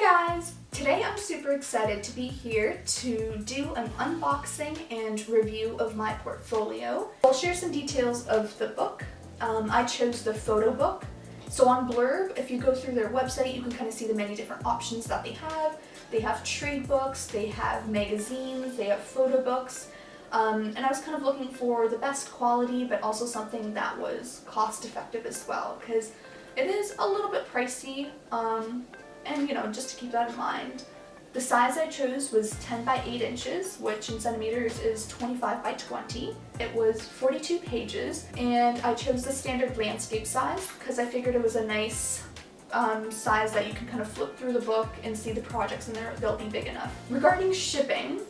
guys! Today I'm super excited to be here to do an unboxing and review of my portfolio. I'll share some details of the book. I chose the photo book. So on Blurb, if you go through their website, you can kind of see the many different options that they have. They have trade books, they have magazines, they have photo books. And I was kind of looking for the best quality, but also something that was cost effective as well, because it is a little bit pricey. And just to keep that in mind. The size I chose was 10 by 8 inches, which in centimeters is 25 by 20. It was 42 pages, and I chose the standard landscape size because I figured it was a nice size that you can kind of flip through the book and see the projects, and they'll be big enough. Regarding shipping,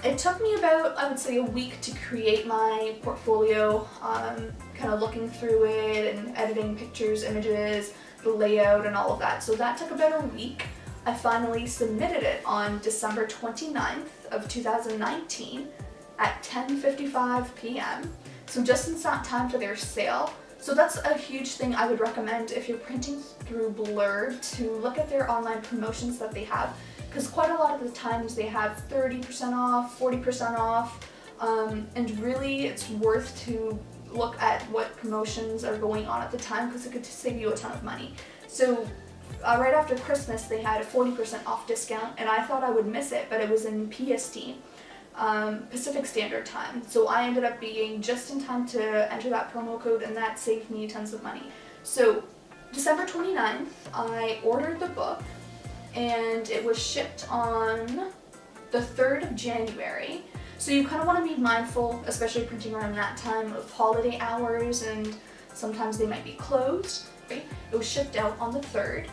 it took me about, I would say, a week to create my portfolio, kind of looking through it and editing pictures, images, the layout and all of that. So that took about a week. I finally submitted it on December 29th of 2019 at 10:55 p.m. So just in time for their sale. So that's a huge thing I would recommend if you're printing through Blurb, to look at their online promotions that they have, because quite a lot of the times they have 30% off, 40% off, and really it's worth to look at what promotions are going on at the time, because it could save you a ton of money. So right after Christmas they had a 40% off discount, and I thought I would miss it, but it was in PST, Pacific Standard Time. So I ended up being just in time to enter that promo code, and that saved me tons of money. So December 29th I ordered the book, and it was shipped on the 3rd of January. So you kind of want to be mindful, especially printing around that time, of holiday hours, and sometimes they might be closed. Right? It was shipped out on the 3rd,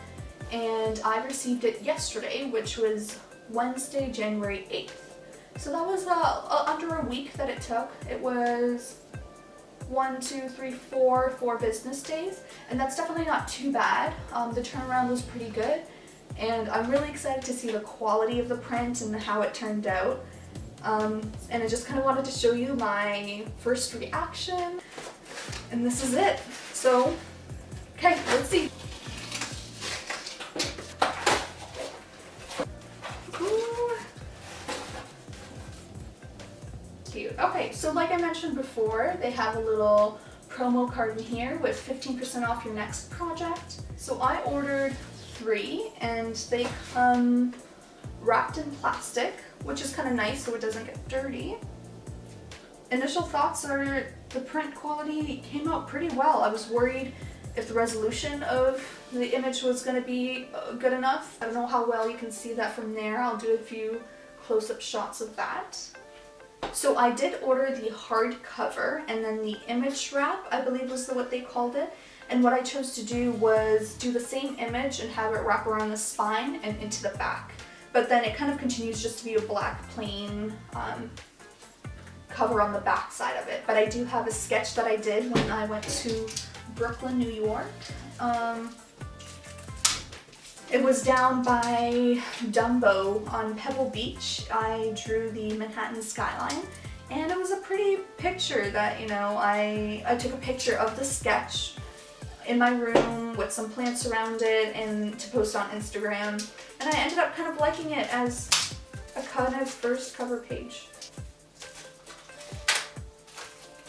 and I received it yesterday, which was Wednesday, January 8th. So that was under a week that it took. It was 4 business days, and that's definitely not too bad. The turnaround was pretty good, and I'm really excited to see the quality of the print and how it turned out. And I just kind of wanted to show you my first reaction, and this is it. So, okay, let's see. Ooh. Cute. Okay, so like I mentioned before, they have a little promo card in here with 15% off your next project. So I ordered 3, and they come wrapped in plastic, which is kind of nice so it doesn't get dirty. Initial thoughts are the print quality came out pretty well. I was worried if the resolution of the image was going to be good enough. I don't know how well you can see that from there. I'll do a few close-up shots of that. So I did order the hardcover, and then the image wrap, I believe was what they called it. And what I chose to do was do the same image and have it wrap around the spine and into the back. But then it kind of continues just to be a black plain cover on the back side of it. But I do have a sketch that I did when I went to Brooklyn, New York. It was down by Dumbo on Pebble Beach. I drew the Manhattan skyline, and it was a pretty picture that, I took a picture of the sketch in my room with some plants around it, and to post on Instagram, and I ended up kind of liking it as a kind of first cover page.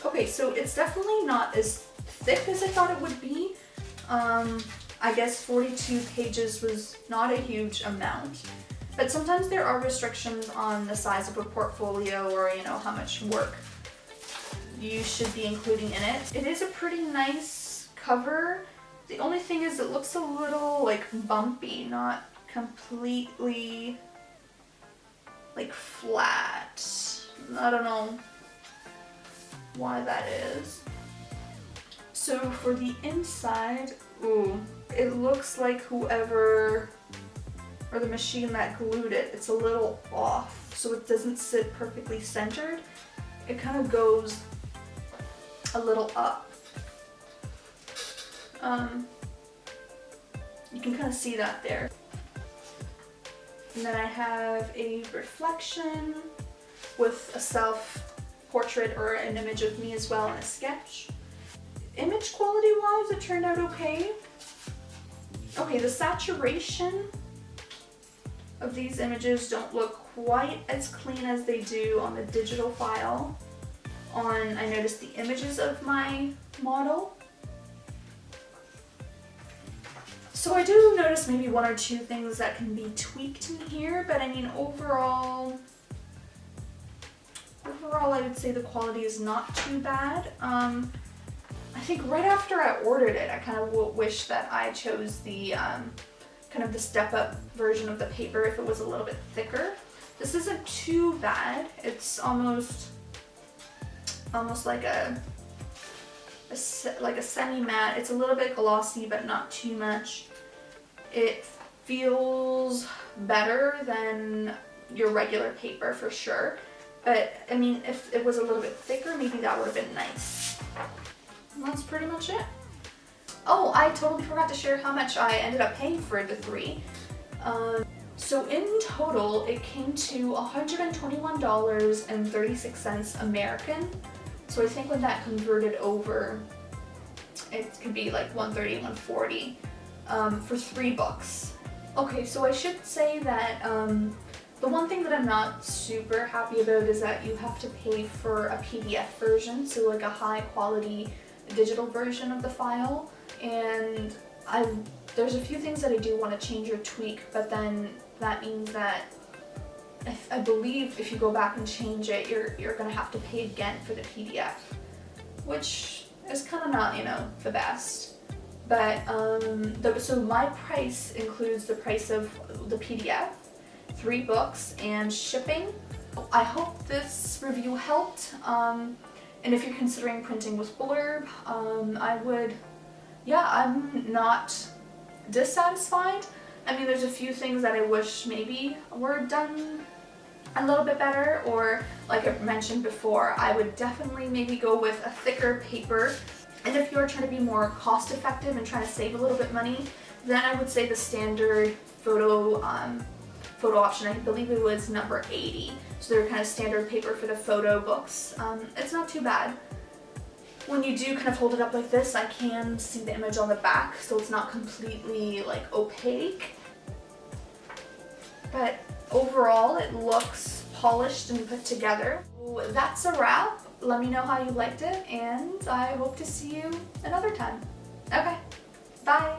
Okay, so it's definitely not as thick as I thought it would be. I guess 42 pages was not a huge amount, but sometimes there are restrictions on the size of a portfolio, or how much work you should be including in it. It is a pretty nice cover. The only thing is it looks a little bumpy, not completely flat. I don't know why that is. So for the inside, it looks like whoever, or the machine that glued it, it's a little off, so it doesn't sit perfectly centered. It kind of goes a little up. You can kind of see that there. And then I have a reflection with a self-portrait or an image of me as well, and a sketch. Image quality wise, it turned out okay. Okay, the saturation of these images don't look quite as clean as they do on the digital file. I noticed the images of my model. So I do notice maybe one or two things that can be tweaked in here, but I mean overall I would say the quality is not too bad. I think right after I ordered it, I kind of wish that I chose the kind of the step-up version of the paper if it was a little bit thicker. This isn't too bad. It's almost like a semi-matte. It's a little bit glossy, but not too much. It feels better than your regular paper for sure. But I mean, if it was a little bit thicker, maybe that would have been nice. And that's pretty much it. Oh, I totally forgot to share how much I ended up paying for the three. So in total, it came to $121.36 American. So I think when that converted over, it could be like $130, $140 for 3 books. Okay, so I should say that the one thing that I'm not super happy about is that you have to pay for a PDF version, so like a high quality digital version of the file. And there's a few things that I do want to change or tweak, but then that means that I believe if you go back and change it, you're gonna have to pay again for the PDF, which is kind of not, the best. But so my price includes the price of the PDF, 3 books, and shipping. I hope this review helped. And if you're considering printing with Blurb, I'm not dissatisfied. I mean, there's a few things that I wish maybe were done a little bit better, or like I mentioned before, I would definitely maybe go with a thicker paper. And if you're trying to be more cost effective and trying to save a little bit money, then I would say the standard photo option, I believe it was number 80. So they're kind of standard paper for the photo books. It's not too bad. When you do kind of hold it up like this, I can see the image on the back, so it's not completely like opaque. But overall, it looks polished and put together. So that's a wrap. Let me know how you liked it, and I hope to see you another time. Okay, bye!